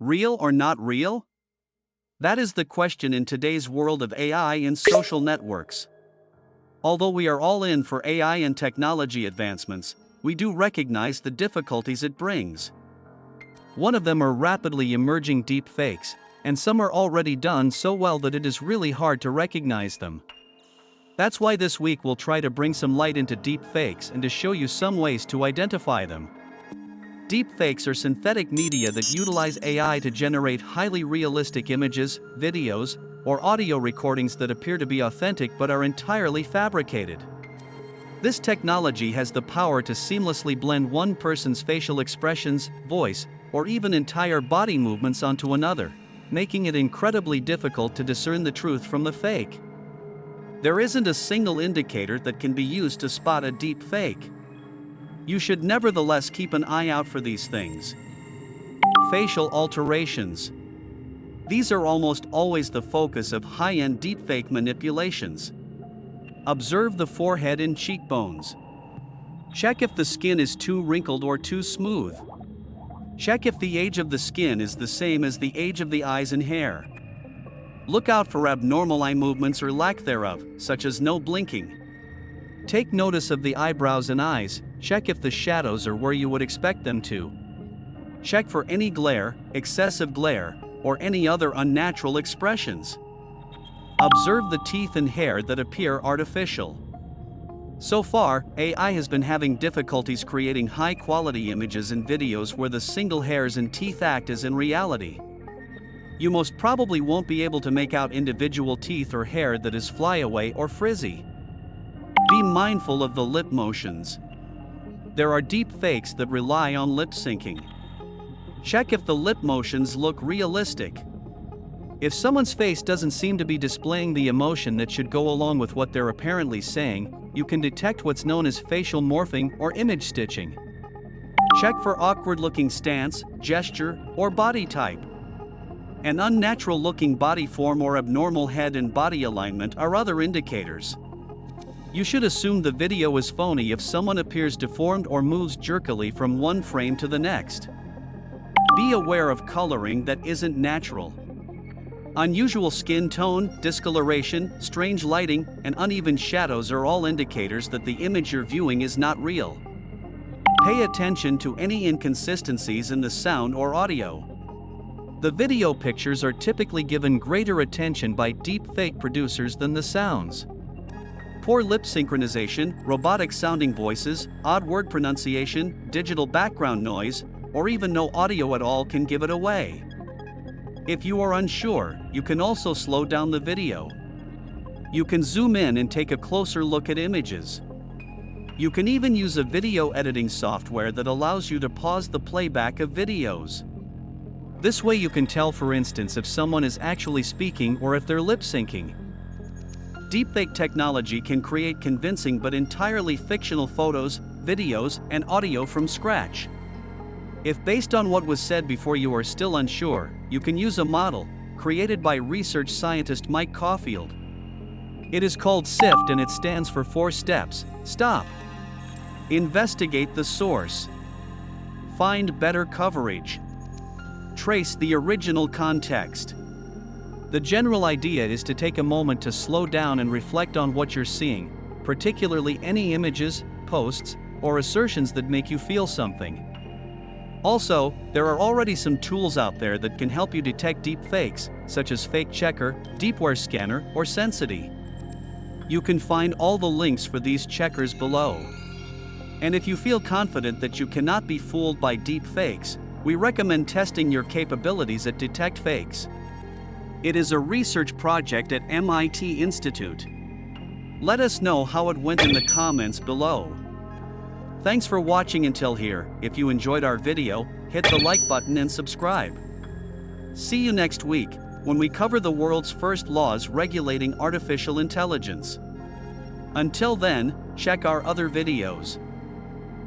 Real or not real? That is the question in today's world of AI and social networks. Although we are all in for AI and technology advancements, we do recognize the difficulties it brings. One of them are rapidly emerging deepfakes, and some are already done so well that it is really hard to recognize them. That's why this week we'll try to bring some light into deepfakes and to show you some ways to identify them. Deepfakes are synthetic media that utilize AI to generate highly realistic images, videos, or audio recordings that appear to be authentic but are entirely fabricated. This technology has the power to seamlessly blend one person's facial expressions, voice, or even entire body movements onto another, making it incredibly difficult to discern the truth from the fake. There isn't a single indicator that can be used to spot a deepfake. You should nevertheless keep an eye out for these things. Facial alterations. These are almost always the focus of high-end deepfake manipulations. Observe the forehead and cheekbones. Check if the skin is too wrinkled or too smooth. Check if the age of the skin is the same as the age of the eyes and hair. Look out for abnormal eye movements or lack thereof, such as no blinking. Take notice of the eyebrows and eyes. Check if the shadows are where you would expect them to. Check for any glare, excessive glare, or any other unnatural expressions. Observe the teeth and hair that appear artificial. So far, AI has been having difficulties creating high-quality images and videos where the single hairs and teeth act as in reality. You most probably won't be able to make out individual teeth or hair that is flyaway or frizzy. Be mindful of the lip motions. There are deepfakes that rely on lip syncing. Check if the lip motions look realistic. If someone's face doesn't seem to be displaying the emotion that should go along with what they're apparently saying, you can detect what's known as facial morphing or image stitching. Check for awkward-looking stance, gesture, or body type. An unnatural-looking body form or abnormal head and body alignment are other indicators. You should assume the video is phony if someone appears deformed or moves jerkily from one frame to the next. Be aware of coloring that isn't natural. Unusual skin tone, discoloration, strange lighting, and uneven shadows are all indicators that the image you're viewing is not real. Pay attention to any inconsistencies in the sound or audio. The video pictures are typically given greater attention by deepfake producers than the sounds. Poor lip synchronization, robotic-sounding voices, odd word pronunciation, digital background noise, or even no audio at all can give it away. If you are unsure, you can also slow down the video. You can zoom in and take a closer look at images. You can even use a video editing software that allows you to pause the playback of videos. This way you can tell, for instance, if someone is actually speaking or if they're lip syncing. Deepfake technology can create convincing but entirely fictional photos, videos, and audio from scratch. If based on what was said before you are still unsure, you can use a model, created by research scientist Mike Caulfield. It is called SIFT and it stands for 4 steps. Stop. Investigate the source. Find better coverage. Trace the original context. The general idea is to take a moment to slow down and reflect on what you're seeing, particularly any images, posts, or assertions that make you feel something. Also, there are already some tools out there that can help you detect deepfakes, such as Fake Checker, Deepware Scanner, or Sensity. You can find all the links for these checkers below. And if you feel confident that you cannot be fooled by deepfakes, we recommend testing your capabilities at Detect Fakes. It is a research project at MIT Institute. Let us know how it went in the comments below. Thanks for watching until here. If you enjoyed our video, hit the like button and subscribe. See you next week, when we cover the world's first laws regulating artificial intelligence. Until then, check our other videos.